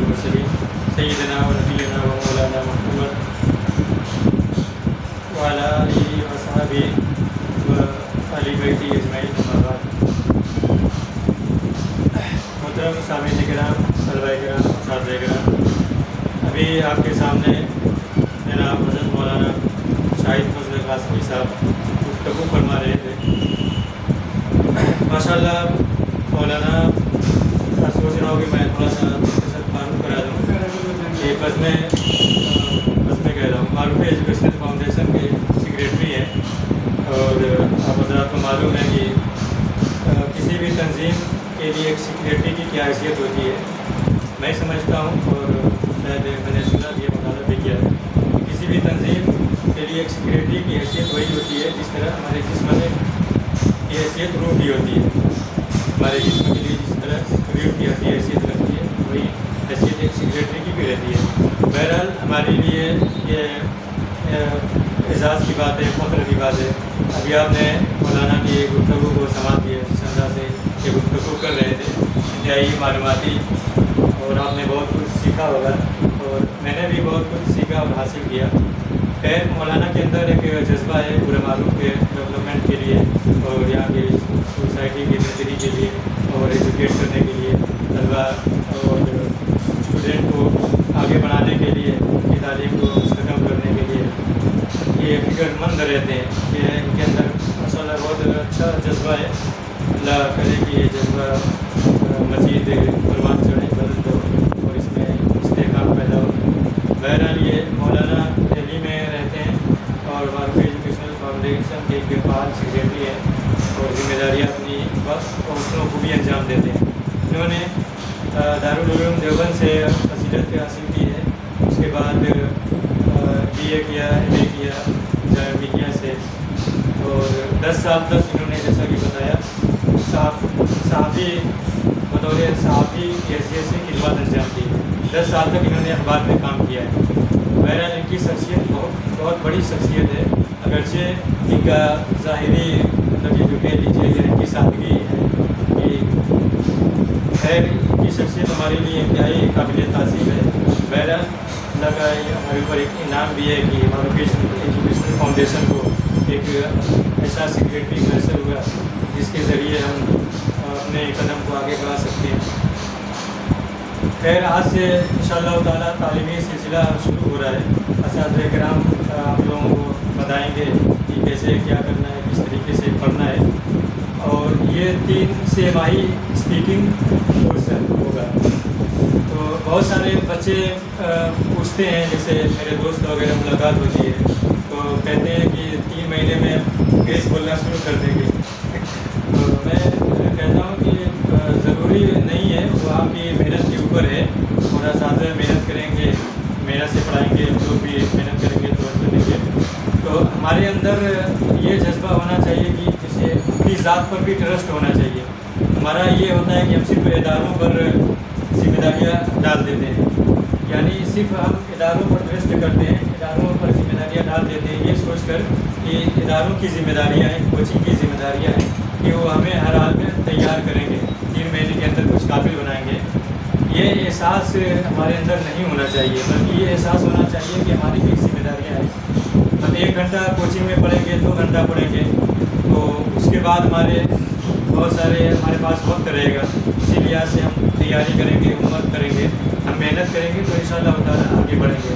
المرسلین سیدنا و نبینا و مولانا محمد وعلی آلہ و صحبہ و اہل بیتہ اجمعین اما بعد۔ محترم سامعین کرام، طلبہ کرام، اساتذہ کرام، ابھی آپ کے سامنے جناب حضرت مولانا شاہد فضل قاسمی صاحب گفتگو فرما رہے تھے۔ ماشاء اللہ مولانا سوچ رہا ہوں کہ میں تھوڑا سا معروف کرا دوں کہ بس میں کہہ رہا ہوں معروفی ایجوکیشنل فاؤنڈیشن کے سیکریٹری ہیں، اور آپ حضرات کو معلوم ہے کہ کسی بھی تنظیم کے لیے ایک سیکریٹری کی کیا حیثیت ہوتی ہے۔ میں سمجھتا ہوں اور شاید میں نے سنا یہ مطالعہ بھی کیا ہے، کسی بھی تنظیم کے لیے ایک سیکریٹری کی حیثیت وہی ہوتی ہے جس طرح ہمارے جسم میں کی حیثیت روح کی ہوتی ہے۔ ہمارے جسم کے لیے جس طرح روح کی حیثیت رکھتی ہے وہی حیثیت ایک سیکریٹری کی بھی رہتی ہے۔ بہرحال ہمارے لیے یہ اعزاز کی بات ہے، فخر کی بات ہے۔ ابھی آپ نے مولانا کی گفتگو کو سماعت کیا، جس انداز سے یہ گفتگو کر رہے تھے انتہائی معلوماتی، اور آپ نے بہت کچھ سیکھا ہوگا اور میں نے بھی بہت کچھ سیکھا اور حاصل کیا۔ خیر مولانا کے اندر ایک جذبہ ہے پورے معروف کے ڈیولپمنٹ کے لیے اور یہاں کی سوسائٹی کی بہتری کے لیے اور ایجوکیٹ کرنے کے لیے، طلبہ اور اسٹوڈنٹ کو آگے بڑھانے کے لیے، ان کی تعلیم کو مستحکم کرنے کے لیے یہ فکر مند رہتے ہیں کہ ان کے اندر ماشاء اللہ بہت اچھا جذبہ ہے۔ اللہ کرے کہ یہ جذبہ مزید پروان چڑھے، بلند ہو اور اس میں استحکام پیدا ہو۔ بہرحال یہ مولانا دہلی میں رہتے ہیں اور معروفی ایجوکیشنل فاؤنڈیشن کے ایک فعال سیکریٹری ہیں اور ذمہ داریاں اپنی حوصلوں کو بھی انجام دیتے ہیں۔ انہوں نے دارالعلوم دیوبند سے فضیلت حاصل کی ہے، اس کے بعد بی اے کیا، ایم اے کیا میڈیا سے، اور 10 سال تک انہوں نے جیسا کہ بتایا صحافی بطور صحافی کی حیثیت سے خدمات انجام دی۔ 10 سال تک انہوں نے اخبار میں کام کیا ہے۔ بہرحال ان کی شخصیت بہت بڑی شخصیت ہے، اگرچہ ان کا ظاہری مطلب یہ جو کہہ لیجیے یا ان کی سادگی ہے کہ خیر کی شخصیت ہمارے لیے انتہائی قابل تعظیم ہے۔ بہرحال اللہ کا ہمارے اوپر ایک انعام بھی ہے کہ معروفی ایجوکیشنل فاؤنڈیشن کو ایک ایسا سیکریٹری میسر ہوا جس کے ذریعے ہم اپنے قدم کو آگے بڑھا سکتے ہیں۔ خیر آج سے انشاءاللہ تعالیٰ تعلیمی سلسلہ شروع ہو رہا ہے۔ اساتذہ کرام آپ لوگوں کو بتائیں گے کہ کیسے کیا کرنا ہے، کس طریقے سے پڑھنا ہے، اور یہ 3 سہ ماہی اسپیکنگ کورس ہوگا۔ تو بہت سارے بچے پوچھتے ہیں، جیسے میرے دوست وغیرہ ملاقات ہوتی ہے تو کہتے ہیں کہ 3 مہینے میں انگلش بولنا شروع کر دیں گے۔ تو میں کہتا ہوں کہ ضروری نہیں ہے، وہ آپ کی محنت کے اوپر ہے، اور اساتذہ محنت کریں گے، محنت سے پڑھائیں گے، جو بھی محنت کریں گے توجہ دیں گے۔ تو ہمارے اندر یہ جذبہ ہونا چاہیے کہ جسے اپنی ذات پر بھی ٹرسٹ ہونا چاہیے۔ ہمارا یہ ہوتا ہے کہ ہم صرف اداروں پر ذمہ داریاں ڈال دیتے ہیں، یعنی صرف ہم اداروں پر ٹرسٹ کرتے ہیں، اداروں پر ذمہ داریاں ڈال دیتے ہیں یہ سوچ کر کہ اداروں کی ذمہ داریاں ہیں، کوچنگ کی ذمہ داریاں ہیں کہ وہ ہمیں ہر حال میں تیار کریں گے، 3 مہینے کے اندر کچھ قابل بنائیں گے۔ یہ احساس ہمارے اندر نہیں ہونا چاہیے، بلکہ یہ احساس ہونا چاہیے کہ ہماری بھی ذمہ داریاں ہیں۔ ہم 1 گھنٹہ کوچنگ میں پڑھیں گے، 2 گھنٹہ پڑھیں گے، تو اس کے بعد ہمارے پاس وقت رہے گا، اسی لحاظ سے ہم تیاری کریں گے، ہمت کریں گے، ہم محنت کریں گے تو انشاءاللہ تعالیٰ آگے بڑھیں گے۔